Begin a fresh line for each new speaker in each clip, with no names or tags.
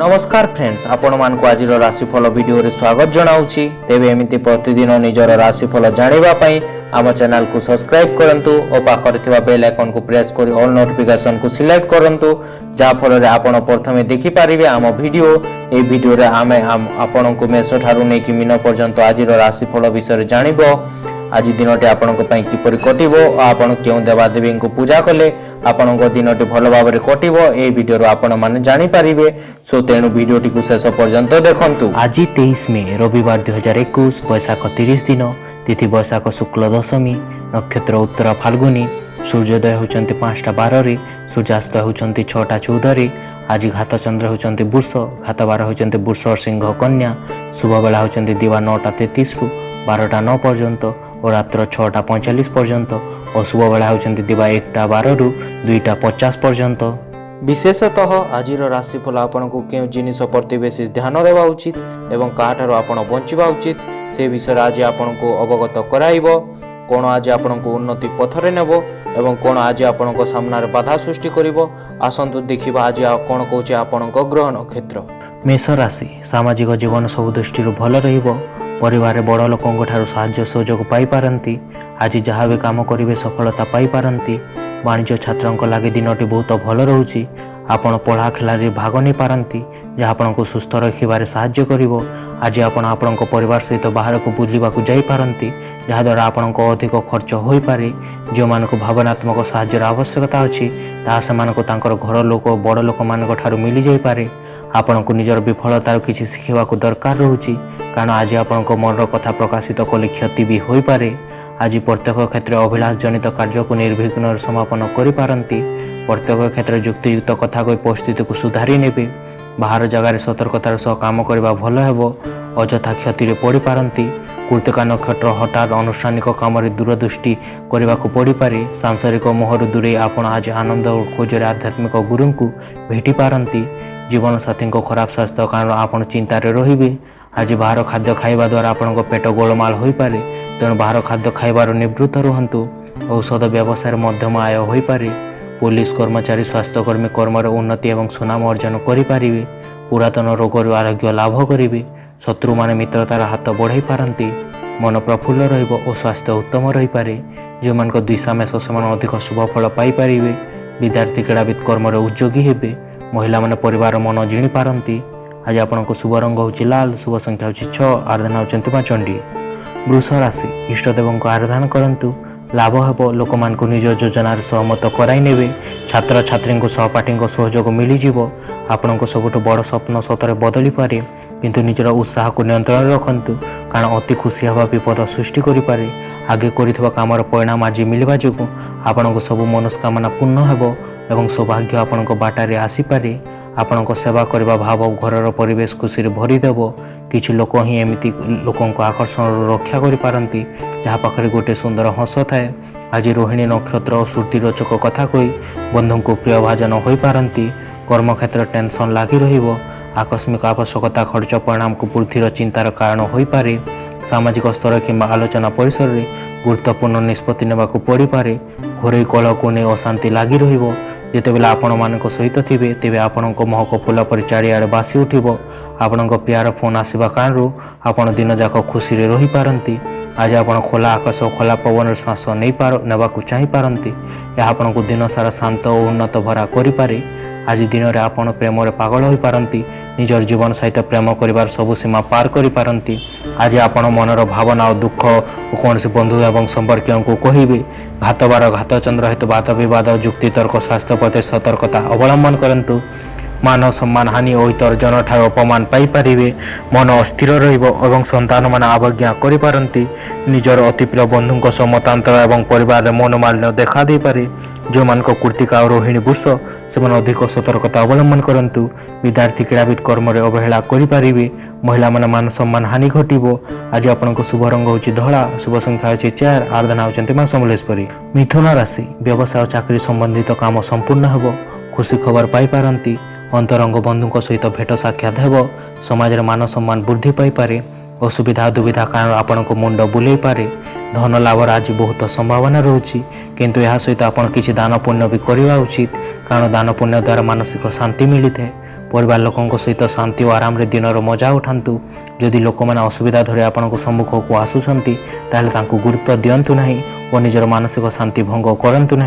नमस्कार फ्रेंड्स, आपण मानक आज राशिफल वीडियो रे स्वागत जनाऊँगी। तेबे एमिति प्रतिदिन निजर राशिफल जानिबा पई आम चैनल को सब्सक्राइब करंतु और पाखरे थिबा बेल आइकन को प्रेस करी ऑल नोटिफिकेशन को सिलेक्ट करंतु, जा फल रे आपण प्रथमे देखि पारिबे आम वीडियो। ए वीडियो रे आमे आपण को मेष ठारू नै कि मीन पर्यंत आज राशिफल विषय जानिबो। आज दिनटी आपण किपरि कटिबो और आपण केउ देवादेवी को पूजा कले आपण दिनटी भल भाव में कटिबो ए वीडियो आपण माने जानि पारिबे। सो तेणु वीडियोटी को शेष पर्यंत देखंतु। आज 23 मे रविवार 2021 बैशाख 30 दिन, तिथि बैशाख शुक्ल दशमी, नक्षत्र उत्तर फाल्गुनी, सूर्योदय होचंती 5:12 सूर्यास्त होचंती 6:14। आज घात चंद्र होचंती वृष, घात बार होचंती वृष सिंह कन्या, शुभ बेला होचंती दिवा 9:33 रु 12:09 पर्यंत और रात्र 6:45 पर्यंत और शुभ बेला होचंती दिवा 1:12 रु 2:50 पर्यंत। विशेषतः आज राशिफल आपन को केउ जिनिस प्रति बेसी ध्यान देवा उचित एवं काठारो आपण बंचिबा उचित से विषय आज आपन को अवगत कराइबो। कोन आज आपन को उन्नति पथरे नेबो एवं कोन आज आपन को सामना रे बाधा सृष्टि करिवो। आसंतु देखिबा आज कोन कहूचे आपन को ग्रह नक्षत्र। मेष राशि सामाजिक जीवन सब दृष्टि भल रहिबो। परिवार बड़ लोकों ठारू साहाय्य सहयोग पाई पारंती। आज जहाँ भी काम करेंगे सफलता पाई पारंती। वाणिज्य छात्रों लगे दिनटी बहुत भल रोचे। आपण पढ़ा खेल भाग नहीं पारंती, जहाँ आपन को सुस्थ रखिबारे साहाय्य करिवो। आज आपण परिवार सहित बाहर को बुलवाक जाई पारंती, जहाँद्वारा आपण अधिक खर्च हो पारे। जो मान भावनात्मक साहाय्य आवश्यकता अच्छी ताहा सेमानकु तांकर घर लोक बड़ लोक मान ठारू मिली जाई पारे। आपण को निजर विफलतार किसी शिखा दरकार रोचे, कारण आज आपण मन कथा प्रकाशित कले क्षति भी हो पारे। आज प्रत्येक क्षेत्र अभिलाष जनित कार्य को निर्विघ्न समापन करिपारंती। प्रत्येक क्षेत्र युक्तियुक्त कथा कोई परिस्थिति को सुधारी नेबे। बाहर जगार सतर्कतार सह काम करबा भल हेबो, अजथा क्षति रे पड़ी पारंती। कृतिका नक्षत्र हठात अनुष्ठानिक काम रे दूरदृष्टि करबा को पड़ी पारे। सांसारिक मोहर दूरे आपण आज आनंद खोजरे आध्यात्मिक गुरु को भेटी पारंती। जीवन साथी को खराब स्वास्थ्य कारण आपण चिंतार रहिबे। आज बाहर खाद्य खाइबा द्वारा आपण पेट गोलमाल हो पारे, तेणु बाहर खाद्य खाइबार निवृत्त रुहंतु। औषध व्यवसाय मध्यम आय हो पारे। पुलिस कर्मचारी स्वास्थ्यकर्मी कर्मर उन्नति एवं सुनाम अर्जन करिपारिबे। पुरातन रोगर आरोग्य लाभ करिवे। शत्रु माने मित्रतार हाथ बढ़ाई पारंती। मन प्रफुल्ल रहिबो और स्वास्थ्य उत्तम रही पारे। जो मान द्विषा मेष से अधिक शुभ फल पाई पारिबे। विद्यार्थी क्रीड़ाविद कर्मर उद्योगी हेबे। महिला माने परिवार मन जिणी पारंती। आज आपण को शुभ रंग होची लाल, शुभ संख्या होची 6, आराधना होचंती मां चंडी। वृष राशि इष्टदेवों को आराधना करंतु, लाभ हेबो। लोक मान को निज योजनार सहमत कराई नेबे। छात्र छात्री को सहपाठी को सहयोग मिली जीवो। आपण को सबुठ बड़ स्वप्न सतरे बदली पारे, किंतु निजर उत्साह को नियंत्रण रखंतु, कारण अति खुशी हवा विपद सृष्टि करि पारे। आगे करिथबा कामर परिणाम आज मिलबा जोगु आपण को सब मनस्कामना पूर्ण हेबो एवं सौभाग्य आपण को बाटारे आसी पारे। आपण को सेवा करबा भाव घरर परिवेश खुशी भरी देव। किछि लोक ही एमिति लोकों को आकर्षण रक्षा करि पारंती, जहाँ पाखरे गोटे सुंदर हस थाए। आज रोहिणी नक्षत्र और श्रुतिरोचक कथा कही बंधु को प्रिय भाजन हो पारंती। कर्मक्षेत्र टेंशन लगी रहिबो। आकस्मिक आवश्यकता खर्च परिणाम को वृद्धिर चिंतार कारण हो पारे। सामाजिक स्तर किंबा आलोचना परिसर रे गुरुत्वपूर्ण निष्पत्ति नेबाकू पड़ी पारे। घोरई कलह को नहीं अशांति लगी रहिबो। जितेबेले आपण मानक सहित थिबे तेबे आपण महक फूल पर चारिआडे बासी उठिबो। आपण प्रियार फोन आसवा कारण आपण दिन जाक खुशी रे रही पारंती। आज आपण खोला आकाश और खोला पवन श्वास नेबाकू चाहि पारंती। यह आपण को दिन सारा शांत और उन्नत भरा करि पारे। आज दिन में आपण प्रेम रे पागल हो पारंती। निजर जीवन सहित प्रेम करिवार सबु सीमा पार करि पारंती। आज आपण मनर भावना और दुख कौन से बंधु एवं संपर्कियों को कहिबे। घात बार घात चंद्र हेतु वाद विवाद युक्ति तर्क स्वास्थ्य प्रति सतर्कता अवलंबन करंतु। मान सम्मान हानि और इतर जन ठार अपमान पाई पारिबे। मन अस्थिर रहिबो एवं संतान मान अवज्ञा करि पारंती। निजर अति प्रिय बंधुଙ୍କ सह मतांतर एवं परिवार मनोमालिन्य देखा दे पारे। जो मान कृतिका और रोहिणी वृष से अधिक सतर्कता अवलंबन करंतु। विद्यार्थी क्रीड़ाविद कर्म रे अवहेला करि पारिबे। महिला मान सम्मान हानि घटिबो। आज आपण को शुभ रंग होची धळा, शुभ संख्या होची 4, आराधना होचंती मां समलेश्वरी। मिथुन राशि व्यवसाय और चाकरी संबंधित काम संपूर्ण हेबो। खुशी खबर पाई पारंती। अंतरंग बंधु सहित भेट साक्षात हेबो। समाज रे मान सम्मान वृद्धि पाई पारे। असुविधा दुविधा कारण आपण को मुंड बुले पारे। धन लाभर आज बहुत संभावना रोची, किंतु यह सहित आपण किसी दान पुण्य भी करवा उचित, कारण दान पुण्य द्वारा मानसिक शांति मिली है। परिवार लोकों सहित शांति और आराम दिन मजा उठातु। जदि लोक मैंने असुविधा धरी आपण सम्मुख को आसुंच गुरुत्व दिंतु ना और निजर मानसिक शांति भंग करतु ना।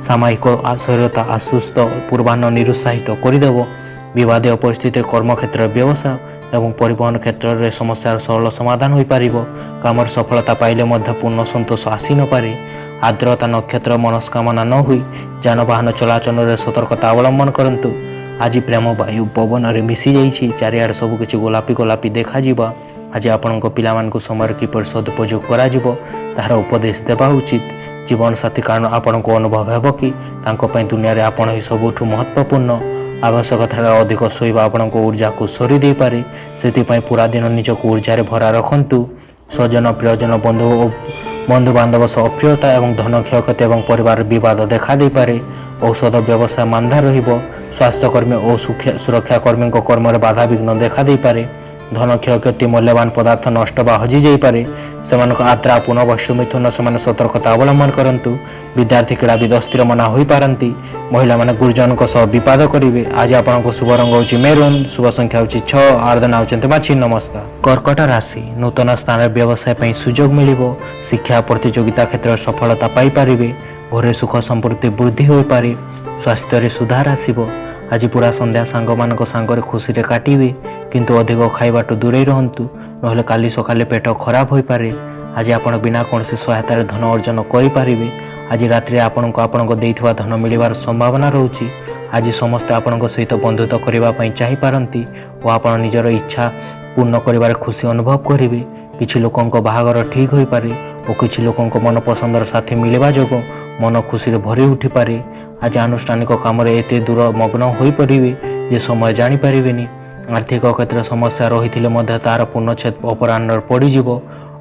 सामयिक शरीरता आसुस्थ पूर्वाह्न निरुत्साहित करदेव। विवादीय परिस्थिति कर्मक्षेत्र व्यवसाय एवं परिवहन क्षेत्र में समस्यार सरल समाधान हो पार। काम सफलता पाइले पूर्ण संतोष आसी न पारे। आर्द्रता नक्षत्र मनस्कामना न हुई जानवाहन चलाचल में सतर्कता अवलंबन करंतु। आज प्रेम वायु पवन में मिसी जाइए चारिआडे सबकि गोलापी गोलापी देखा। आज आपण पिला समय किपर सदुपयोग कर उपदेश देवा उचित। जीवन साथी कारण आपण को अनुभव हेब कि दुनिया रे आपण ही सबुठ महत्वपूर्ण। आवश्यकता अधिक शोवा आपण ऊर्जा को सरी दे पारे। से पूरा दिन निजक ऊर्जा भरा रखु। स्वजन प्रियजन बंधु बांधव सह अप्रियता एवं धन क्षयक्षति और परिवार विवाद देखा दे पारे। औषध व्यवसाय मांदा रहिबो। स्वास्थ्यकर्मी और सुरक्षाकर्मी कर्म बाधा विघ्न देखा दे पारे। धन क्षयक्षति मूल्यवान पदार्थ नष्ट बा हजि जाई पारे। सेमानक आत्रा पुनर्वश्य मिथुन से सतर्कता अवलंबन करंतु। विद्यार्थी क्रीड़ाविद अस्थिर मना हो पारती। महिला माने गुरुजन सह विवाद करेंगे। आज आपको शुभ रंग होची मेरून। शुभ संख्या होची 6। आराधना होचंते माछी। नमस्कार। कर्कट राशि नूतन स्थान व्यवसाय पर सुजोग मिलिबो। शिक्षा प्रतियोगिता क्षेत्र सफलता पाई पारिबे। घरे सुख संपत्ति वृद्धि हो पारे। स्वास्थ्य सुधार आसिबो। आज पूरा संध्या सांग मान सांगरे खुशी काटिबे किंतु अधिक खाइबाटू दूरे रहंतु नहले काली सकाले पेट खराब हो पारे। आज आपण बिना कौन सहायतार धन अर्जन करें। आज रात्रि आपको देइथिबा धन मिलवार संभावना रोची। आज समस्ते आपण सहित बंधुत्व करने चाहिए और आपण निजर इच्छा पूर्ण कर खुशी अनुभव करेंगे। किछि लोकंक बाहागर ठीक हो पारे और किछि लोकंक मन पसंदर साथी मिलवा जोगो मन खुशी भरी उठी पारे। आज आनुष्ठानिक काम एते दूर मग्न हो पारे जे समय जानीपारे। आर्थिक क्षेत्र समस्या रही तार पूर्णछेद अपराह्न पड़ीज।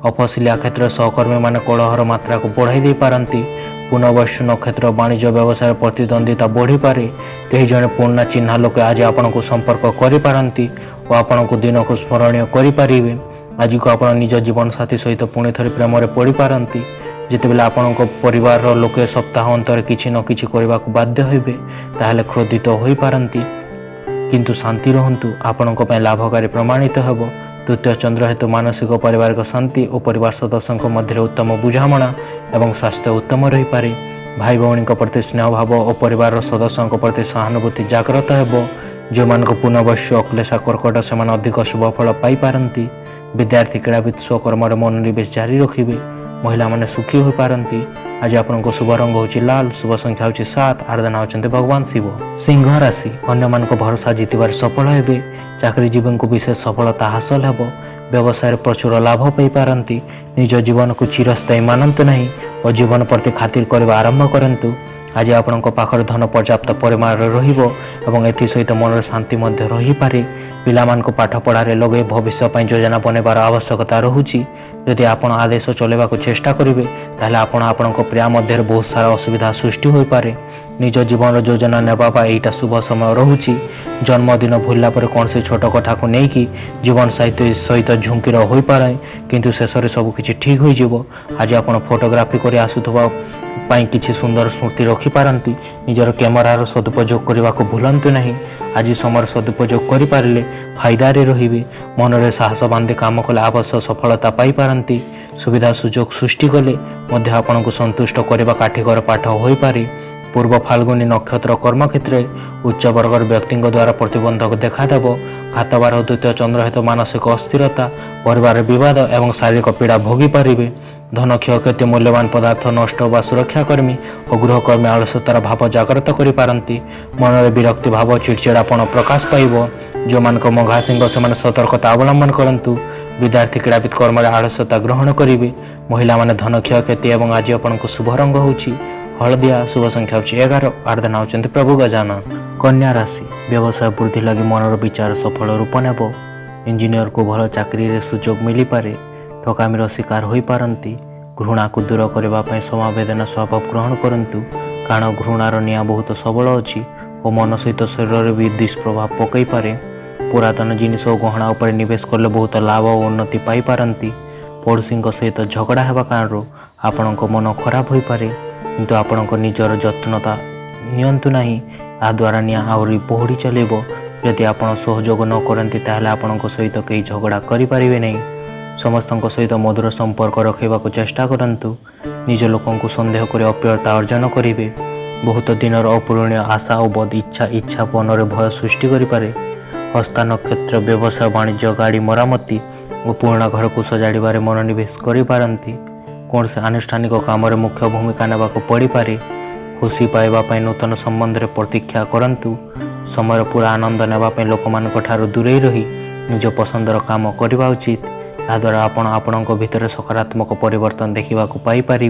अफसिलिया क्षेत्र सहकर्मी मान कलहर मात्रा को बढ़ाई दे पारती। पुनर्वसु नक्षत्र वाणिज्य व्यवसाय प्रतिद्वंदिता बढ़ी पारे। कई जने पूर्ण चिन्ह लोक आज आपण को संपर्क करें और आपण को दिन को स्मरणीय करें। आज को आप निज जीवन साथी सहित पुणी थे प्रेम पड़ पारती। जितेबाला आपण परिवार लोके सप्ताह अंतर किछि न किछि करने को बाध्य होबे ताहले क्रोधित हो पारती। किंतु शांति रहंतु आपण लाभकारी प्रमाणित हेब। तृतीय चंद्र हेतु मानसिक पारिवारिक शांति और परिवार सदस्यों मध्य उत्तम बुझामणा एवं स्वास्थ्य उत्तम रही पारे। भाई भौणी प्रति स्नेह भाव और परिवार सदस्यों प्रति सहानुभूति जागृत हेब। जो मान पुनर्वश्य अक्लेशा कर्कट से अधिक शुभ फल पाई पारती। विद्यार्थी क्रीड़ाविद स्वकर्म मनोनिवेश जारी रखिए। महिला माने सुखी हो पारती। आज आपको शुभ रंग होची लाल। शुभ संख्या होची 7। आराधना होचंते भगवान शिव। सिंह राशि अन्य मान भरोसा जीतबार सफल हेबे। चाकरीजीवी को विशेष सफलता हासिल हेब। व्यवसाय प्रचुर लाभ पाई पारती। निज जीवन को चिरस्थायी मानतु नहीं और जीवन प्रति खातिर करने आरंभ करंतु। आज आपण पाखर धन पर्याप्त परिमाण रहिबो एवं एथि सहित मन शांति मध्य रही पारे। पिला मान को पाठ पढ़ारे लगे भविष्य पर योजना बनवार आवश्यकता रहुची। यदि आपण आदेश चलेबा को चेष्टा करेंगे ताहले आपण प्रिया मध्य बहुत सारा असुविधा सृष्टि हो पारे। निज जीवन योजना नेबा एटा शुभ समय रहुची। जन्मदिन भूलला पर कौन से छोट कथा को लेकिन जीवन साहित्य सहित झुंकीर हो पारे किंतु शेष में सबकि ठीक हो। आज आप फोटोग्राफी कर आसुवा किसी सुंदर स्मृति रखिपारती। निजर कैमेरार सदुपयोग करने को भूलंतु नहीं। आज समय सदुपयोग करें फायदारे रहिबे। मन में साहस बांधि काम कले आवश्यक सफलता पाई पारती। सुविधा सुजोग सृष्टि कले मध्य आपन को संतुष्ट करने काठिकर पाठ हो पारे। पूर्व फाल्गुनी नक्षत्र कर्मक्षेत्र उच्च वर्गर व्यक्ति द्वारा प्रतिबंधक देखादेव। हाथबार द्वितीय चंद्र हेतु मानसिक अस्थिरता परिवार विवाद एवं शारीरिक पीड़ा भोगी पारे। धन क्षयक्षति मूल्यवान पदार्थ नष्ट व सुरक्षाकर्मी और गृहकर्मी आलस्यतार भाव जागृत करें। मन में विरक्ति भाव चिड़चिड़ापन प्रकाश पाइब। जो मान मघा सिंह से सतर्कता अवलंबन करंतु। विद्यार्थी क्रीड़ाविद कर्म आलस्यता ग्रहण करेंगे। महिला माने धन क्षयक्षति एवं आज आपको शुभ रंग होची हलदिया। शुभ संख्या होची 11। आराधना होचंते प्रभु गजानन। कन्या राशि व्यवसाय वृद्धि लगी मनर विचार सफल रूप नेब। इंजीनियर को भल चाकरी रे सुजोग मिली पारे। ठकामीर शिकार हो पारती। घृणा को दूर करने समवेदना स्वभाव ग्रहण करंतु कारण घृणार निया बहुत सबल अच्छी और मन सहित शरीर में भी दुष्प्रभाव पकई पारे। पुरातन जिनिस और गहना उपर निवेश कले बहुत लाभ और उन्नति पाई पारती। पड़ोशी सहित झगड़ा होगा कारण आपण मन खराब हो पारे किंतु आपण निजर जत्नता नियंतु नहीं। आ द्वारा निया आहरी पोहड़ी चलेब। जदि आपण सहयोग न करती ताहले आपणक सहित कई झगड़ा करें नहीं। समस्त सहित मधुर संपर्क रखा चेष्टा करंतु। निज लोक सन्देह कर अप्रियता अर्जन करेंगे। बहुत दिनर अपूरणीय आशा और बद इच्छा मनरे भय सृष्टि करें। हस्ता नक्षत्र व्यवसाय वाणिज्य गाड़ी मरामती और पुराणा घर को सजाड़े मनोनिवेश करें। कौन से आनुष्ठानिक काम मुख्य भूमिका नेबा पड़ पारे। खुशी पाइबापी नूतन संबंध में प्रतीक्षा करंतु। समय पूरा आनंद नेबापी लोक दूरे रही निज पसंदर काम करने उचित। याद्वारा आपण भितर सकारात्मक परिवर्तन देखा पाइपर।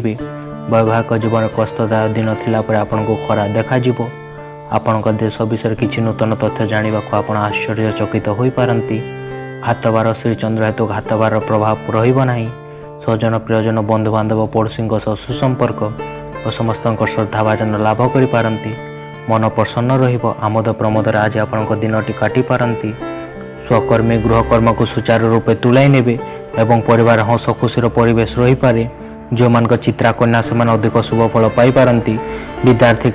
वैवाहिक जीवन कष्टदायक दिन थिला पर आपण को खरा देखा आपण देश विषय किसी नूतन तथ्य जानने को आश्चर्यचकित हो पारती। घातबार श्रीचंद्र हेतु घातबार प्रभाव रहा। स्वजन प्रियजन बंधुबांधव पड़ोशी सुसंपर्क और समस्त श्रद्धाभाजन लाभ करें। मन प्रसन्न रमोद प्रमोदर आज आपण दिनटी काटी पारती। स्वकर्मी गृहकर्म को सुचारू रूपे तुलाई नेबे एवं परिवार हस खुशीर परिवेश रही पारे। जो मान चित्राकन्या से अधिक शुभ फल पाइपारती। विद्यार्थी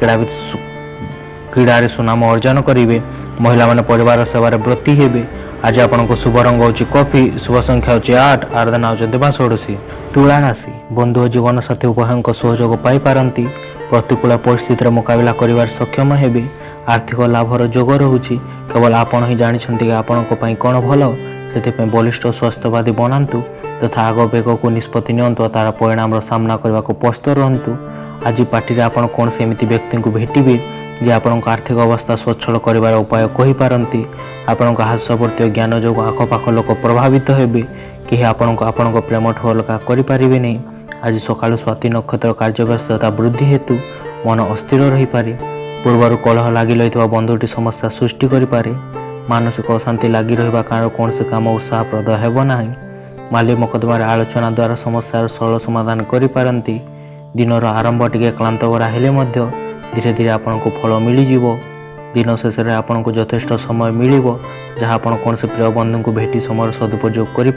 क्रीड़ा सुनाम अर्जन करेंगे। महिला माने परिवार सेवार ब्रती हेबे। आज आपन शुभ रंग होची कॉफी। शुभ संख्या होची 8। आराधना होचंती मां 16। तुला राशि बंधु और जीवन साथी उभयों सहयोग पाइपारती। प्रतिकूल परिस्थितिर मुकाबला करिवार सक्षम हेबे। आर्थिक लाभर जोग रहुची। केवल आपण ही जानिछंती कि आपणक पई कोन भलो। से बलिष्ठ स्वास्थ्यवादी बनातु तथा आग बेग को निष्पत्ति नियंतु। तार परिणाम सामना करने को प्रस्तुत रहतु। आज पार्टी आपड़ कौन से एमती व्यक्ति को भेटे जे आपण आर्थिक अवस्था स्वच्छल कर उपाय कहीपारती। आपण हास्यवर्ती ज्ञान जो आखपाख लोक प्रभावित हेबे। कहीं आपण प्रेम ठू अलग करें नहीं। आज सका स्वाति नक्षत्र कार्यव्यस्तता वृद्धि हेतु मन अस्थिर रही पारे। पूर्वर कलह लगी रही बंधुटी समस्या सृष्टि करें। मानसिक अशांति लगी रहा कारण कौन से काम उत्साहप्रद हेबना। माली मकदमार आलोचना द्वारा समस्यार सरल समाधान करें। दिनर आरंभ टिके क्लांत भरा हेले धीरे धीरे आपन को फल मिल। दिन शेष में आपन को यथेष्ट समय मिल जहाँ आप कौन से प्रिय बंधु को भेटी समय सदुपयोग करें।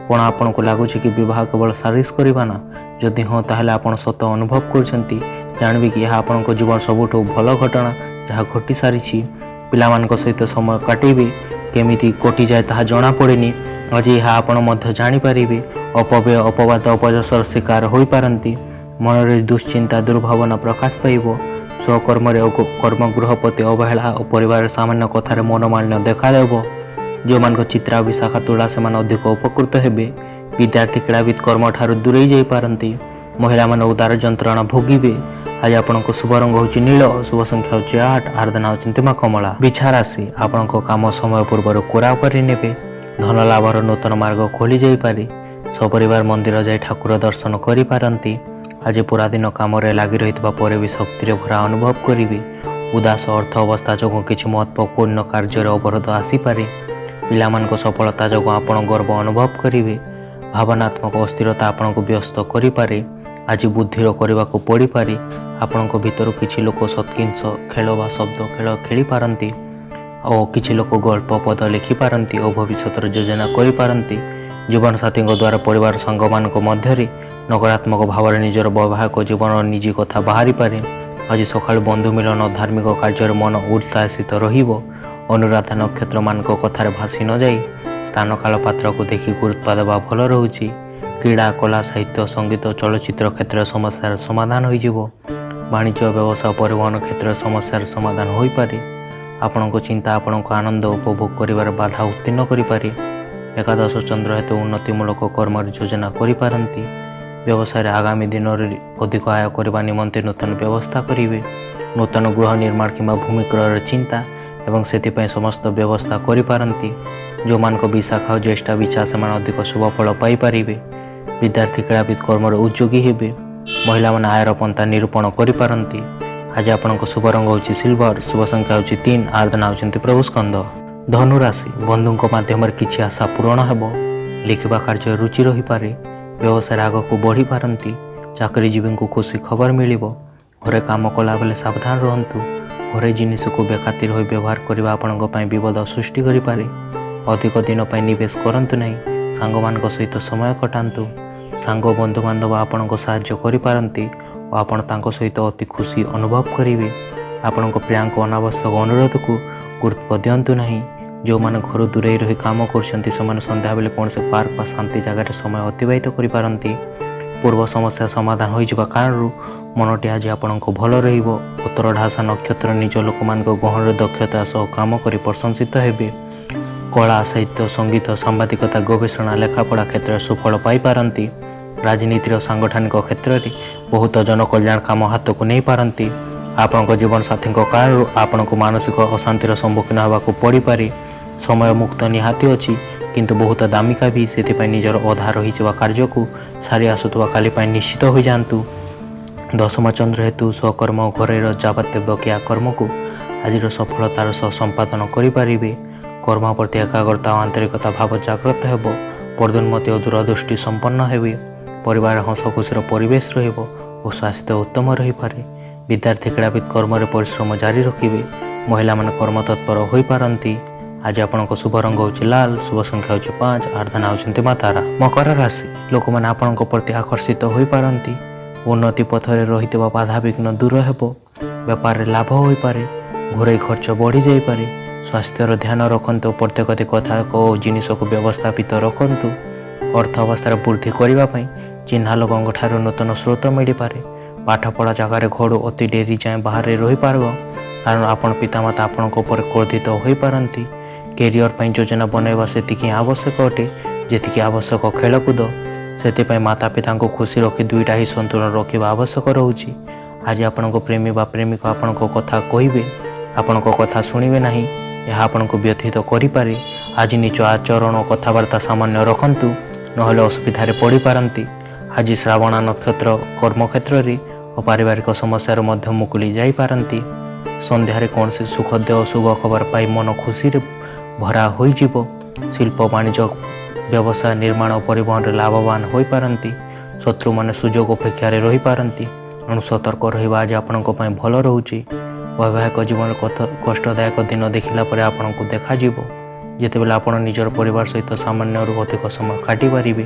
कौन आपन को लगुच कि बह केवल सारिश करवाना। जदि हाँ ताहले आपन सत अनुभव करछंती। जानबे कि यह आपन को जीवन सबुठ भल घटना जहाँ घटी सारी। पिलामान सहित समय काटेबे केमिति कटि जाए ताहा जना पड़ेनी। आज यह आपण जानीपर अपव्यय अपवाद अपजसर शिकार हो पारती। मनरे दुश्चिंता दुर्भावना प्रकाश पाइब। स्वकर्म कर्मगृह प्रति अवहेला और परिवार सामान्य कथार मनोमालिन्य देखादेव। जो मान चित्रा विशाखा तुला से अधिक उपकृत हेबे। विद्यार्थी क्रीड़ाविद कर्म ठार दूरे जाई पारती। महिला माने उदार जंत्रणा भोगिबे। आज आपण शुभ रंग होची नील। शुभ संख्या होची 8। आराधना होचंती मां कमला। बिछा राशि आपण काम समय पूर्व कोरा करि नेबे। धन लाभर नूतन मार्ग खोली जाई पारे। सपरिवार मंदिर जाई ठाकुर दर्शन करि पारंती। आज पूरा दिन काम लगी रही भी शक्ति भरा अनुभव करेंगे। उदास अर्थ अवस्था जो किसी महत्वपूर्ण कार्य अवरोध आसीपे। पिलामान सफलता जो आपण गर्व अनुभव करेंगे। भावनात्मक अस्थिरता आपण को व्यस्त करें। आज बुद्धिर करने को पड़ पारे। आपण भीतर किसी लोक सत्किंस खेल व शब्द खेल खेली पारती और किसी लोक गल्प पद लिखिपारती और भविष्य योजना करें। जीवन साथी द्वारा परिवार सांग मान मध्य नकारात्मक भाव निजर वैवाहिक जीवन निजी कथा बाहरी पारे। आज सका बंधु मिलन धार्मिक कार्य मन उत्साहित अनुराधा नक्षत्र मान कथार भासी न जाए स्थान काल पात्र को देखि गुरुत्व देवा भल रोचे। क्रीड़ा कला साहित्य संगीत चलचित्र क्षेत्र समस्यार समाधान हो। वाणिज्य व्यवसाय परिवहन क्षेत्र समस्यार समाधान हो पारे। आपण चिंता आपण आनंद उपभोग कर बाधा उत्तीर्ण करें। एकादश चंद्र हेतु उन्नतिमूलक कर्म योजना करें। व्यवसाय आगामी दिन अधिक आय करने निमंते नूतन व्यवस्था करेंगे। नूतन गृह निर्माण कि भूमि क्रय चिंता एवं से समस्त व्यवस्था करें। जो मान विशाखा और ज्येष्ठा बिछा से अधिक शुभ फल पाइपर। विद्यार्थी क्रीड़ाविद कर्म उद्योगी हेबे। महिला माने आयर पंथा निरूपण करें। आज आपण शुभ रंग होची सिल्वर। शुभ संख्या होची 3। आराधना होचंती प्रभु स्कंद। धनुराशि बंधु माध्यम किसी आशा पूरण हेब। लिखा कार्य रुचि रही पारे। व्यवसाय आग को बढ़ी पारती। चाकरीजीवी को खुशी खबर मिल। घरे काम कला बेले सावधान रहतु। घरे जिनिस को बेखातिर हो व्यवहार करने आपण विपद सृष्टि करें। अधिक दिन पर निवेश करंतु नहीं। सांग मान सहित समय कटातु। सांग बंधु बांधव आपण साहाय्य करें और आपण सहित अति खुशी अनुभव करेंगे। आपण प्रियांक अनावश्यक अनुरोध को ଗୁରୁତ୍ୱ ଦିଅନ୍ତୁ ନାହିଁ। ଯେଉଁମାନେ ଘରୁ ଦୂରେଇ ରହି କାମ କରୁଛନ୍ତି ସେମାନେ ସନ୍ଧ୍ୟାବେଳେ କୌଣସି ପାର୍କ ବା ଶାନ୍ତି ଜାଗାରେ ସମୟ ଅତିବାହିତ କରିପାରନ୍ତି। ପୂର୍ବ ସମସ୍ୟା ସମାଧାନ ହୋଇଯିବା କାରଣରୁ ମନଟି ଆଜି ଆପଣଙ୍କ ଭଲ ରହିବ। ଉତ୍ତରଢାଷା ନକ୍ଷତ୍ର ନିଜ ଲୋକମାନଙ୍କ ଗହଣରେ ଦକ୍ଷତା ସହ କାମ କରି ପ୍ରଶଂସିତ ହେବେ। କଳା, ସାହିତ୍ୟ, ସଙ୍ଗୀତ, ସାମ୍ବାଦିକତା, ଗବେଷଣା, ଲେଖାପଢ଼ା କ୍ଷେତ୍ରରେ ସୁଫଳ ପାଇପାରନ୍ତି। ରାଜନୀତିର ସାଂଗଠନିକ କ୍ଷେତ୍ରରେ ବହୁତ ଜନକଲ୍ୟାଣ କାମ ହାତକୁ ନେଇପାରନ୍ତି। ଆପଣଙ୍କ ଜୀବନସାଥୀଙ୍କ କାରଣରୁ ଆପଣଙ୍କୁ ମାନସିକ ଅଶାନ୍ତିର ସମ୍ମୁଖୀନ ହେବାକୁ ପଡ଼ିପାରେ। ସମୟ ମୁକ୍ତ ନିହାତି ଅଛି କିନ୍ତୁ ବହୁତ ଦାମିକା ବି। ସେଥିପାଇଁ ନିଜର ଅଧା ରହିଯିବା କାର୍ଯ୍ୟକୁ ସାରି ଆସୁଥିବା କାଲି ପାଇଁ ନିଶ୍ଚିତ ହୋଇଯାଆନ୍ତୁ। ଦଶମ ଚନ୍ଦ୍ର ହେତୁ ସ୍ୱକର୍ମ ଓ ଘରେର ଯାବତୀୟ ବକେୟା କର୍ମକୁ ଆଜିର ସଫଳତାର ସହ ସମ୍ପାଦନ କରିପାରିବେ। କର୍ମ ପ୍ରତି ଏକାଗ୍ରତା ଓ ଆନ୍ତରିକତା ଭାବ ଜାଗ୍ରତ ହେବ। ପଦୋନ୍ନତି ଓ ଦୂରଦୃଷ୍ଟି ସମ୍ପନ୍ନ ହେବେ। ପରିବାରରେ ହସ ଖୁସିର ପରିବେଶ ରହିବ ଓ ସ୍ୱାସ୍ଥ୍ୟ ଉତ୍ତମ ରହିପାରେ। ବିଦ୍ୟାର୍ଥୀ କ୍ରୀଡ଼ାବିତ କର୍ମରେ ପରିଶ୍ରମ ଜାରି ରଖିବେ। ମହିଳାମାନେ କର୍ମତତ୍ପର ହୋଇପାରନ୍ତି। ଆଜି ଆପଣଙ୍କ ଶୁଭ ରଙ୍ଗ ହେଉଛି ଲାଲ, ଶୁଭ ସଂଖ୍ୟା ହେଉଛି 5, ଆରାଧନା ହେଉଛନ୍ତି ମା ତାରା। ମକର ରାଶି, ଲୋକମାନେ ଆପଣଙ୍କ ପ୍ରତି ଆକର୍ଷିତ ହୋଇପାରନ୍ତି। ଉନ୍ନତି ପଥରେ ରହିଥିବା ବାଧାବିଘ୍ନ ଦୂର ହେବ। ବେପାରରେ ଲାଭ ହୋଇପାରେ। ଘରୋଇ ଖର୍ଚ୍ଚ ବଢ଼ିଯାଇପାରେ। ସ୍ୱାସ୍ଥ୍ୟର ଧ୍ୟାନ ରଖନ୍ତୁ। ପ୍ରତ୍ୟେକଟି କଥା ଓ ଜିନିଷକୁ ବ୍ୟବସ୍ଥାପିତ ରଖନ୍ତୁ। ଅର୍ଥ ଅବସ୍ଥାରେ ବୃଦ୍ଧି କରିବା ପାଇଁ ଚିହ୍ନା ଲୋକଙ୍କ ଠାରୁ ନୂତନ ସ୍ରୋତ ମିଳିପାରେ। ପାଠପଢ଼ା ଜାଗାରେ ଘରୁ ଅତି ଡେରି ଯାଏଁ ବାହାରେ ରହିପାରିବ କାରଣ ଆପଣ ପିତାମାତା ଆପଣଙ୍କ ଉପରେ କ୍ରୋଧିତ ହୋଇପାରନ୍ତି। କ୍ୟାରିୟର ପାଇଁ ଯୋଜନା ବନାଇବା ସେତିକି ଆବଶ୍ୟକ ଅଟେ ଯେତିକି ଆବଶ୍ୟକ ଖେଳକୁଦ। ସେଥିପାଇଁ ମାତା ପିତାଙ୍କୁ ଖୁସି ରଖି ଦୁଇଟା ହିଁ ସନ୍ତୁଳନ ରଖିବା ଆବଶ୍ୟକ ରହୁଛି। ଆଜି ଆପଣଙ୍କ ପ୍ରେମୀ ବା ପ୍ରେମିକ ଆପଣଙ୍କ କଥା କହିବେ, ଆପଣଙ୍କ କଥା ଶୁଣିବେ ନାହିଁ। ଏହା ଆପଣଙ୍କୁ ବ୍ୟଥିତ କରିପାରେ। ଆଜି ନିଜ ଆଚରଣ ଓ କଥାବାର୍ତ୍ତା ସାମାନ୍ୟ ରଖନ୍ତୁ, ନହେଲେ ଅସୁବିଧାରେ ପଡ଼ିପାରନ୍ତି। ଆଜି ଶ୍ରାବଣ ନକ୍ଷତ୍ର କର୍ମକ୍ଷେତ୍ରରେ ଓ ପାରିବାରିକ ସମସ୍ୟାରୁ ମଧ୍ୟ ମୁକୁଳି ଯାଇପାରନ୍ତି। ସନ୍ଧ୍ୟାରେ କୌଣସି ସୁଖଦ ଓ ଶୁଭ ଖବର ପାଇ ମନ ଖୁସିରେ ଭରା ହୋଇଯିବ। ଶିଳ୍ପ, ବାଣିଜ୍ୟ, ବ୍ୟବସାୟ, ନିର୍ମାଣ ଓ ପରିବହନରେ ଲାଭବାନ ହୋଇପାରନ୍ତି। ଶତ୍ରୁମାନେ ସୁଯୋଗ ଅପେକ୍ଷାରେ ରହିପାରନ୍ତି। ଏଣୁ ସତର୍କ ରହିବା ଆଜି ଆପଣଙ୍କ ପାଇଁ ଭଲ ରହୁଛି। ବୈବାହିକ ଜୀବନରେ କଷ୍ଟଦାୟକ ଦିନ ଦେଖିଲା ପରେ ଆପଣଙ୍କୁ ଦେଖାଯିବ। ଯେତେବେଳେ ଆପଣ ନିଜର ପରିବାର ସହିତ ସାମାନ୍ୟରୁ ଅଧିକ ସମୟ କାଟିପାରିବେ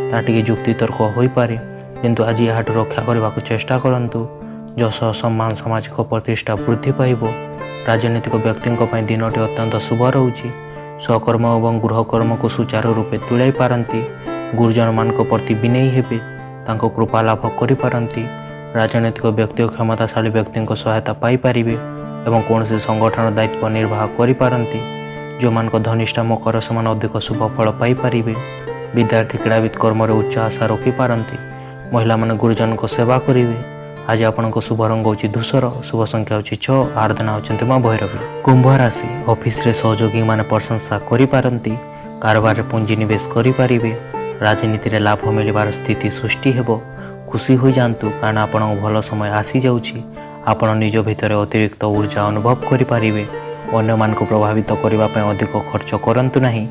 ତାହା ଟିକେ ଯୁକ୍ତିତର୍କ ହୋଇପାରେ କିନ୍ତୁ ଆଜି ଏହାଠୁ ରକ୍ଷା କରିବାକୁ ଚେଷ୍ଟା କରନ୍ତୁ। ଯଶ, ସମ୍ମାନ, ସାମାଜିକ ପ୍ରତିଷ୍ଠା ବୃଦ୍ଧି ପାଇବ। ରାଜନୈତିକ ବ୍ୟକ୍ତିଙ୍କ ପାଇଁ ଦିନଟି ଅତ୍ୟନ୍ତ ଶୁଭ ରହୁଛି। ସ୍ୱକର୍ମ ଏବଂ ଗୃହକର୍ମକୁ ସୁଚାରୁ ରୂପେ ତୁଲାଇ ପାରନ୍ତି। ଗୁରୁଜନମାନଙ୍କ ପ୍ରତି ବିନୟୀ ହେବେ। ତାଙ୍କ କୃପା ଲାଭ କରିପାରନ୍ତି। ରାଜନୈତିକ ବ୍ୟକ୍ତି ଓ କ୍ଷମତାଶାଳୀ ବ୍ୟକ୍ତିଙ୍କ ସହାୟତା ପାଇପାରିବେ ଏବଂ କୌଣସି ସଂଗଠନ ଦାୟିତ୍ୱ ନିର୍ବାହ କରିପାରନ୍ତି। ଯେଉଁମାନଙ୍କ ଧନିଷ୍ଠା ମକର ସେମାନେ ଅଧିକ ଶୁଭ ଫଳ ପାଇପାରିବେ। ବିଦ୍ୟାର୍ଥୀ କ୍ରୀଡ଼ାବିତ କର୍ମରେ ଉଚ୍ଚ ଆଶା ରଖିପାରନ୍ତି। ମହିଳାମାନେ ଗୁରୁଜନଙ୍କ ସେବା କରିବେ। ଆଜି ଆପଣଙ୍କ ଶୁଭ ରଙ୍ଗ ହେଉଛି ଧୂସର, ଶୁଭ ସଂଖ୍ୟା ହେଉଛି 6, ଆରାଧନା ହେଉଛନ୍ତି ମା ଭୈରବୀ। କୁମ୍ଭ ରାଶି, ଅଫିସରେ ସହଯୋଗୀମାନେ ପ୍ରଶଂସା କରିପାରନ୍ତି। କାରବାରରେ ପୁଞ୍ଜି ନିବେଶ କରିପାରିବେ। ରାଜନୀତିରେ ଲାଭ ମିଳିବାର ସ୍ଥିତି ସୃଷ୍ଟି ହେବ। ଖୁସି ହୋଇଯାଆନ୍ତୁ କାରଣ ଆପଣଙ୍କ ଭଲ ସମୟ ଆସିଯାଉଛି। ଆପଣ ନିଜ ଭିତରେ ଅତିରିକ୍ତ ଊର୍ଜା ଅନୁଭବ କରିପାରିବେ। ଅନ୍ୟମାନଙ୍କୁ ପ୍ରଭାବିତ କରିବା ପାଇଁ ଅଧିକ ଖର୍ଚ୍ଚ କରନ୍ତୁ ନାହିଁ।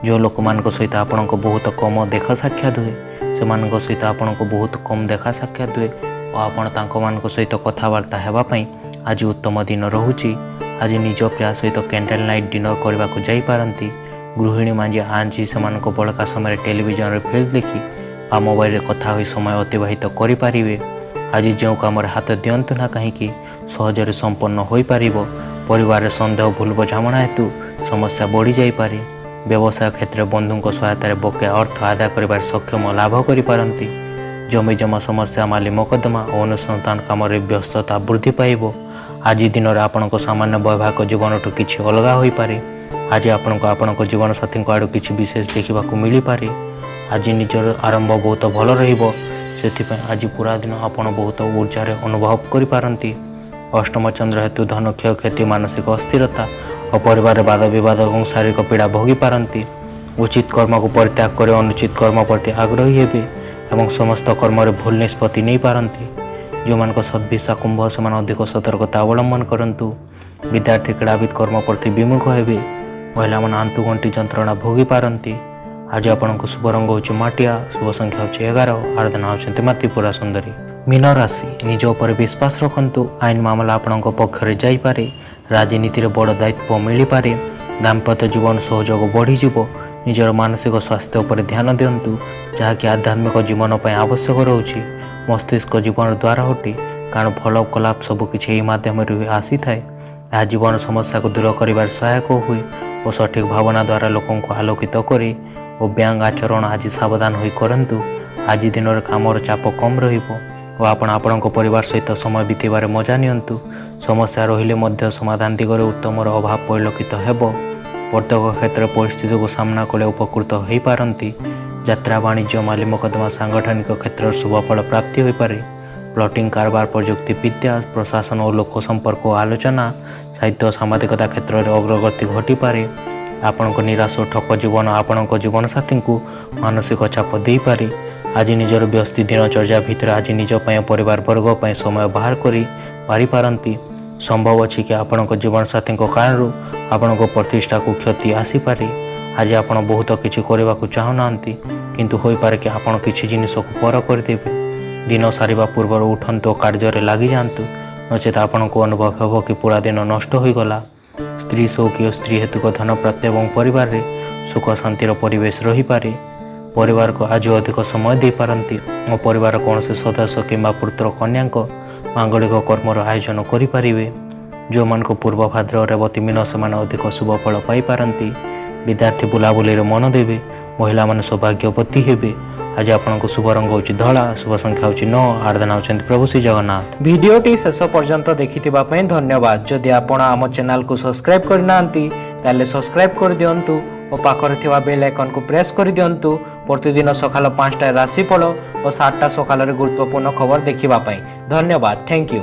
ଯେଉଁ ଲୋକମାନଙ୍କ ସହିତ ଆପଣଙ୍କ ବହୁତ କମ ଦେଖା ସାକ୍ଷାତ ହୁଏ ସେମାନଙ୍କ ସହିତ ଆପଣଙ୍କୁ ବହୁତ କମ୍ ଦେଖା ସାକ୍ଷାତ ହୁଏ ଓ ଆପଣ ତାଙ୍କମାନଙ୍କ ସହିତ କଥାବାର୍ତ୍ତା ହେବା ପାଇଁ ଆଜି ଉତ୍ତମ ଦିନ ରହୁଛି। ଆଜି ନିଜ ପ୍ରିୟା ସହିତ କ୍ୟାଣ୍ଡେଲ୍ ନାଇଟ୍ ଡିନର କରିବାକୁ ଯାଇପାରନ୍ତି। ଗୃହିଣୀମାନେ ଆଜି ସେମାନଙ୍କ ବଳକା ସମୟରେ ଟେଲିଭିଜନରେ ଫିଲ୍ମ ଦେଖି ବା ମୋବାଇଲରେ କଥା ହୋଇ ସମୟ ଅତିବାହିତ କରିପାରିବେ। ଆଜି ଯେଉଁ କାମରେ ହାତ ଦିଅନ୍ତୁ ନା କାହିଁକି ସହଜରେ ସମ୍ପନ୍ନ ହୋଇପାରିବ। ପରିବାରରେ ସନ୍ଦେହ, ଭୁଲ ବୁଝାମଣା ହେତୁ ସମସ୍ୟା ବଢ଼ିଯାଇପାରେ। ବ୍ୟବସାୟ କ୍ଷେତ୍ରରେ ବନ୍ଧୁଙ୍କ ସହାୟତାରେ ବକେୟା ଅର୍ଥ ଆଦାୟ କରିବାରେ ସକ୍ଷମ ଲାଭ କରିପାରନ୍ତି। ଜମିଜମା ସମସ୍ୟା, ମାଲି ମକଦ୍ଦମା ଓ ଅନୁସନ୍ଧାନ କାମରେ ବ୍ୟସ୍ତତା ବୃଦ୍ଧି ପାଇବ। ଆଜି ଦିନରେ ଆପଣଙ୍କ ସାମାନ୍ୟ ବୈବାହିକ ଜୀବନଠୁ କିଛି ଅଲଗା ହୋଇପାରେ। ଆଜି ଆପଣଙ୍କ ଜୀବନସାଥୀଙ୍କ ଆଡ଼ୁ କିଛି ବିଶେଷ ଦେଖିବାକୁ ମିଳିପାରେ। ଆଜି ନିଜର ଆରମ୍ଭ ବହୁତ ଭଲ ରହିବ। ସେଥିପାଇଁ ଆଜି ପୁରା ଦିନ ଆପଣ ବହୁତ ଊର୍ଜାରେ ଅନୁଭବ କରିପାରନ୍ତି। ଅଷ୍ଟମ ଚନ୍ଦ୍ର ହେତୁ ଧନ କ୍ଷୟକ୍ଷତି, ମାନସିକ ଅସ୍ଥିରତା ଓ ପରିବାରରେ ବାଦ ବିବାଦ ଏବଂ ଶାରୀରିକ ପୀଡ଼ା ଭୋଗିପାରନ୍ତି। ଉଚିତ କର୍ମକୁ ପରିତ୍ୟାଗ କରି ଅନୁଚିତ କର୍ମ ପ୍ରତି ଆଗ୍ରହୀ ହେବେ ଏବଂ ସମସ୍ତ କର୍ମରେ ଭୁଲ ନିଷ୍ପତ୍ତି ନେଇପାରନ୍ତି। ଯେଉଁମାନଙ୍କ ସଦ୍ଭିସା କୁମ୍ଭ ସେମାନେ ଅଧିକ ସତର୍କତା ଅବଲମ୍ବନ କରନ୍ତୁ। ବିଦ୍ୟାର୍ଥୀ କ୍ରୀଡ଼ାବିତ କର୍ମ ପ୍ରତି ବିମୁଖ ହେବେ। ମହିଳାମାନେ ଆଣ୍ଠୁଗଣ୍ଠି ଯନ୍ତ୍ରଣା ଭୋଗିପାରନ୍ତି। ଆଜି ଆପଣଙ୍କ ଶୁଭ ରଙ୍ଗ ହେଉଛି ମାଟିଆ, ଶୁଭ ସଂଖ୍ୟା ହେଉଛି 11, ଆରାଧନା ହେଉଛନ୍ତି ମା ତ୍ରିପୁରା ସୁନ୍ଦରୀ। ମୀନ ରାଶି, ନିଜ ଉପରେ ବିଶ୍ୱାସ ରଖନ୍ତୁ। ଆଇନ ମାମଲା ଆପଣଙ୍କ ପକ୍ଷରେ ଯାଇପାରେ। ରାଜନୀତିରେ ବଡ଼ ଦାୟିତ୍ୱ ମିଳିପାରେ। ଦାମ୍ପତ୍ୟ ଜୀବନ ସହଯୋଗ ବଢ଼ିଯିବ। ନିଜର ମାନସିକ ସ୍ୱାସ୍ଥ୍ୟ ଉପରେ ଧ୍ୟାନ ଦିଅନ୍ତୁ ଯାହାକି ଆଧ୍ୟାତ୍ମିକ ଜୀବନ ପାଇଁ ଆବଶ୍ୟକ ରହୁଛି। ମସ୍ତିଷ୍କ ଜୀବନର ଦ୍ୱାର ଅଟେ କାରଣ ଭଲ କଲାପ ସବୁକିଛି ଏହି ମାଧ୍ୟମରେ ଆସିଥାଏ। यह जीवन समस्या को दूर कर सहायक हुए और सठिक भावना द्वारा लोकों को आलोकित करे और बैंक आचरण आज सावधान होई करंतु। आज दिन में काम चाप कम रहिबो और आपण परिवार सहित समय बीतबार मजा नियंतु। समस्या रहिले मध्य समाधान दिगरे उत्तम अभाव परिलक्षित हेबो। प्रत्येक क्षेत्र परिस्थिति को सामना कले उपकृत हो पारती। यात्रा वाणिज्य माली मकदमा सांगठनिक क्षेत्र शुभफल प्राप्ति हो पारे। प्लॉटिंग कारोबार प्रजुक्ति विद्या प्रशासन और लोक संपर्क आलोचना साहित्य और सामाजिकता क्षेत्र में अग्रगति घटी पारे। आपण निराश और ठक जीवन आपण जीवन साथी को मानसिक चाप दे पारे। आज निजर व्यस्त दिनचर्या भितर आज निज परिवार वर्ग समय बाहर करी पारती। संभव अच्छी कि आपण जीवन साथी कारण आपण प्रतिष्ठा को क्षति आसीपे। आज आपण बहुत किसी करने को चाहूना किंतु हो पारे कि आपण किसी जिनिस को पर करदेवे। दिन सारिबा पूर्व उठंतु कार्य लगी जातु नचेत आपण को अनुभव हेब कि पूरा दिन नष्ट हो गला। स्त्री शौकी स्त्री हेतुक धन प्राप्ति और परिवार रे सुख शांतिर परिवेश रही पारे। परिवार को आज अधिक समय दे पारंती और परिवार कौन से सदस्य किंबा पुत्र कन्या मांगलिक कर्मर आयोजन करें। जो मान को पूर्व भाद्र रेवती मीन से अधिक शुभ फल पाई पारंती। विद्यार्थी बुलाबुली मन देवे। महिला मान सौभाग्यवती हेबे। आज आपको शुभ रंग होची धला शुभ संख्या होची 9 आराधना होचंती प्रभु श्री जगन्नाथ। वीडियोटी शेष पर्यंत देखिथिबा पई धन्यवाद। जदि आपण आम चैनल को सब्सक्राइब करनांती ताले सब्सक्राइब कर दियंतु और पाखरे थिबा बेल आइकन को प्रेस कर दियंतु प्रतिदिन सकाल 5टा राशिफल और 7टा सकाल गुरुत्वपूर्ण खबर देखिबा पई। धन्यवाद। Thank you.